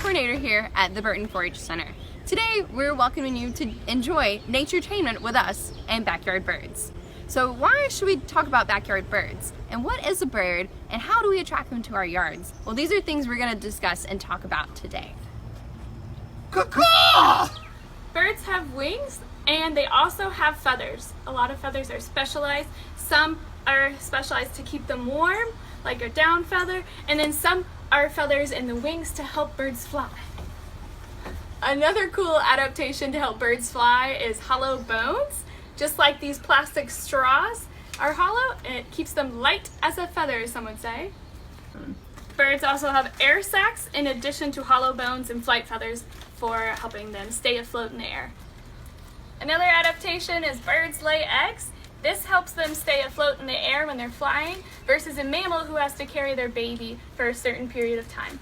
coordinator here at the Burton 4-H Center. Today we're welcoming you to enjoy naturetainment with us and backyard birds. So why should we talk about backyard birds? And what is a bird and how do we attract them to our yards? Well, these are things we're going to discuss and talk about today. Caw-caw! Birds have wings and they also have feathers. A lot of feathers are specialized. Some are specialized to keep them warm, like a down feather, and then some are feathers in the wings to help birds fly. Another cool adaptation to help birds fly is hollow bones. Just like these plastic straws are hollow, it keeps them light as a feather, some would say. Birds also have air sacs in addition to hollow bones and flight feathers for helping them stay afloat in the air. Another adaptation is birds lay eggs. This helps them stay afloat in the air when they're flying versus a mammal who has to carry their baby for a certain period of time.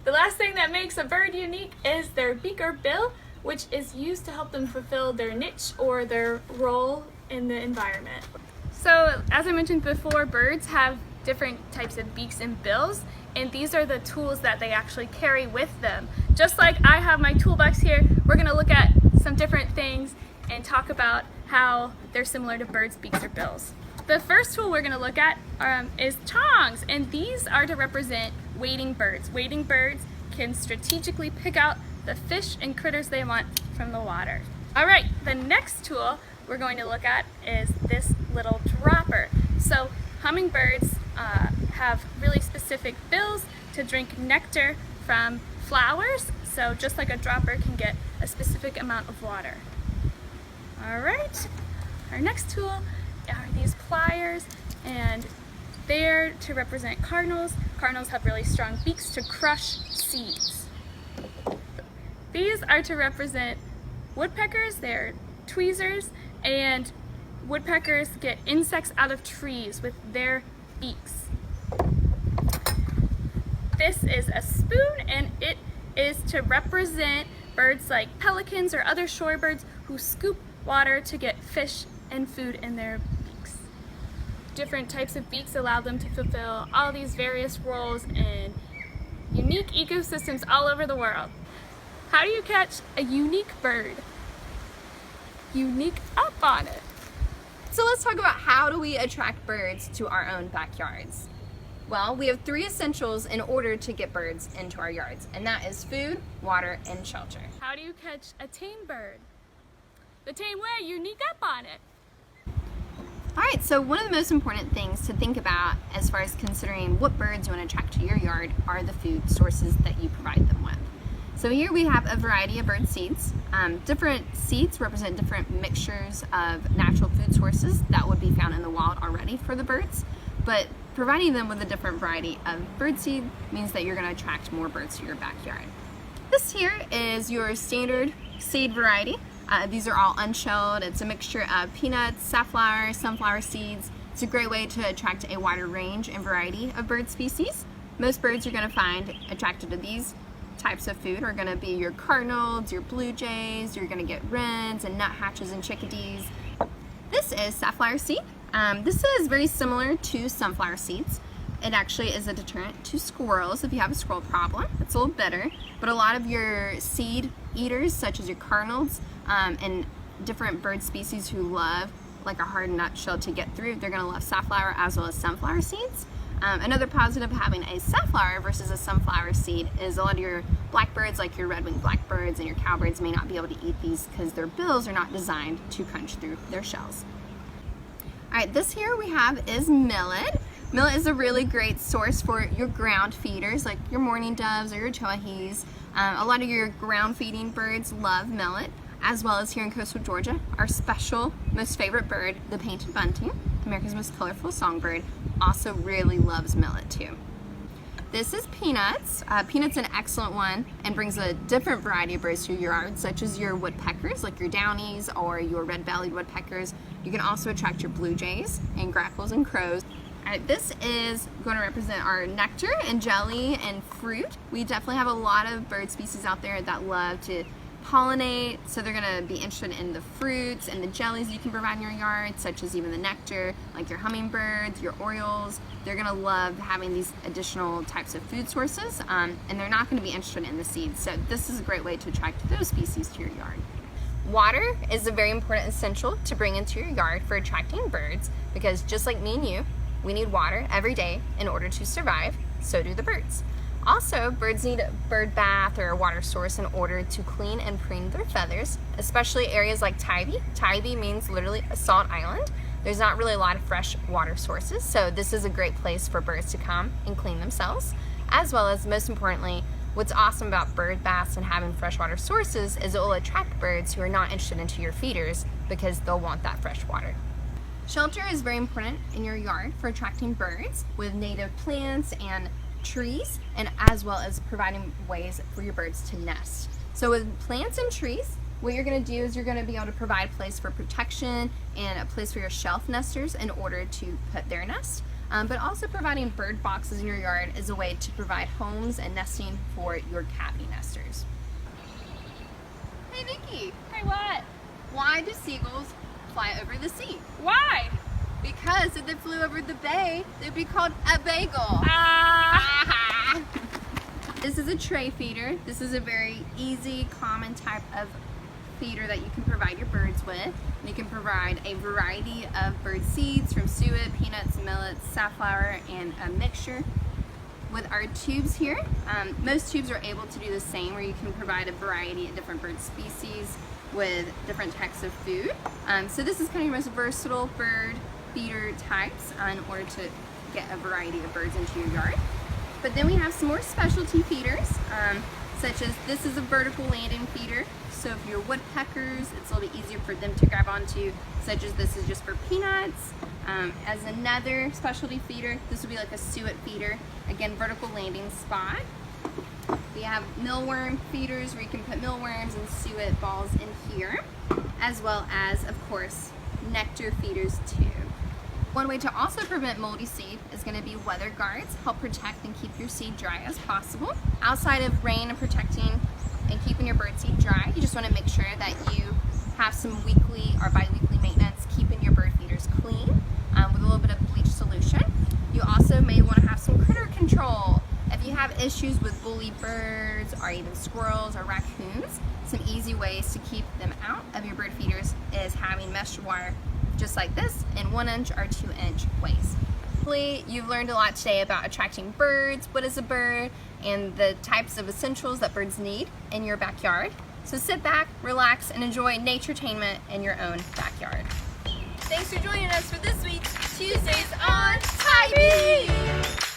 The last thing that makes a bird unique is their beak or bill, which is used to help them fulfill their niche or their role in the environment. So, as I mentioned before, birds have different types of beaks and bills, and these are the tools that they actually carry with them. Just like I have my toolbox here, we're going to look at some different things and talk about how they're similar to birds' beaks or bills. The first tool we're going to look at is tongs, and these are to represent wading birds. Wading birds can strategically pick out the fish and critters they want from the water. All right, the next tool we're going to look at is this little dropper. So hummingbirds have really specific bills to drink nectar from flowers, so just like a dropper can get a specific amount of water. All right, our next tool are these pliers, and they're to represent cardinals. Cardinals have really strong beaks to crush seeds. These are to represent woodpeckers. They're tweezers, and woodpeckers get insects out of trees with their beaks. This is a spoon, and it is to represent birds like pelicans or other shorebirds who scoop water to get fish and food in their beaks. Different types of beaks allow them to fulfill all these various roles in unique ecosystems all over the world. How do you catch a unique bird? You sneak up on it. So let's talk about how do we attract birds to our own backyards. Well, we have 3 essentials in order to get birds into our yards, and that is food, water, and shelter. How do you catch a tame bird? The same way, you sneak up on it. All right, so one of the most important things to think about as far as considering what birds you want to attract to your yard are the food sources that you provide them with. So here we have a variety of bird seeds. Different seeds represent different mixtures of natural food sources that would be found in the wild already for the birds, but providing them with a different variety of bird seed means that you're going to attract more birds to your backyard. This here is your standard seed variety. These are all unshelled. It's a mixture of peanuts, safflower, sunflower seeds. It's a great way to attract a wider range and variety of bird species. Most birds you're going to find attracted to these types of food are going to be your cardinals, your blue jays. You're going to get wrens and nuthatches and chickadees. This is safflower seed. This is very similar to sunflower seeds. It actually is a deterrent to squirrels if you have a squirrel problem. It's a little bitter, but a lot of your seed eaters, such as your cardinals and different bird species who love like a hard nutshell to get through, they're going to love safflower as well as sunflower seeds. Another positive of having a safflower versus a sunflower seed is a lot of your blackbirds, like your red-winged blackbirds and your cowbirds, may not be able to eat these because their bills are not designed to crunch through their shells. All right, this here we have is millet. Millet is a really great source for your ground feeders, like your mourning doves or your towhees. A lot of your ground feeding birds love millet, as well as here in coastal Georgia, our special, most favorite bird, the painted bunting, America's most colorful songbird, also really loves millet too. This is peanuts. Peanuts an excellent one and brings a different variety of birds to your yard, such as your woodpeckers, like your downies or your red-bellied woodpeckers. You can also attract your blue jays and grackles and crows. All right, this is going to represent our nectar and jelly and fruit. We definitely have a lot of bird species out there that love to pollinate, so they're gonna be interested in the fruits and the jellies you can provide in your yard, such as even the nectar, like your hummingbirds, your orioles. They're gonna love having these additional types of food sources, and they're not gonna be interested in the seeds. So this is a great way to attract those species to your yard. Water is a very important essential to bring into your yard for attracting birds, because just like me and you, we need water every day in order to survive. So do the birds. Also, birds need a bird bath or a water source in order to clean and preen their feathers, especially areas like Tybee. Tybee means literally a salt island. There's not really a lot of fresh water sources, so this is a great place for birds to come and clean themselves, as well as, most importantly, what's awesome about bird baths and having freshwater sources is it will attract birds who are not interested into your feeders because they'll want that fresh water. Shelter is very important in your yard for attracting birds with native plants and trees, and as well as providing ways for your birds to nest. So with plants and trees, what you're going to do is you're going to be able to provide a place for protection and a place for your shelf nesters in order to put their nest. But also providing bird boxes in your yard is a way to provide homes and nesting for your cavity nesters. Hey Nikki, Hey, what? why do seagulls fly over the sea? Why? Because if they flew over the bay, they'd be called a bagel. This is a tray feeder. This is a very easy, common type of feeder that you can provide your birds with. And you can provide a variety of bird seeds from suet, peanuts, millets, safflower, and a mixture. With our tubes here, most tubes are able to do the same, where you can provide a variety of different bird species with different types of food. So this is kind of your most versatile bird feeder types in order to get a variety of birds into your yard. But then we have some more specialty feeders, such as this is a vertical landing feeder. So if you're woodpeckers, it's a little bit easier for them to grab onto, such as this is just for peanuts. As another specialty feeder, this would be like a suet feeder. Again, vertical landing spot. We have mealworm feeders where you can put mealworms and suet balls in here, as well as, of course, nectar feeders too. One way to also prevent moldy seed is going to be weather guards. Help protect and keep your seed dry as possible. Outside of rain and protecting and keeping your bird seed dry, you just want to make sure that you have some weekly or bi-weekly maintenance, keeping your bird feeders clean with a little bit of bleach solution. You also may want to have some critter control. If you have issues with bully birds or even squirrels or raccoons, some easy ways to keep them out of your bird feeders is having mesh wire just like this in 1 inch or 2 inch ways. Hopefully you've learned a lot today about attracting birds, what is a bird, and the types of essentials that birds need in your backyard. So sit back, relax, and enjoy naturetainment in your own backyard. Thanks for joining us for this week's Tuesdays on Tybee!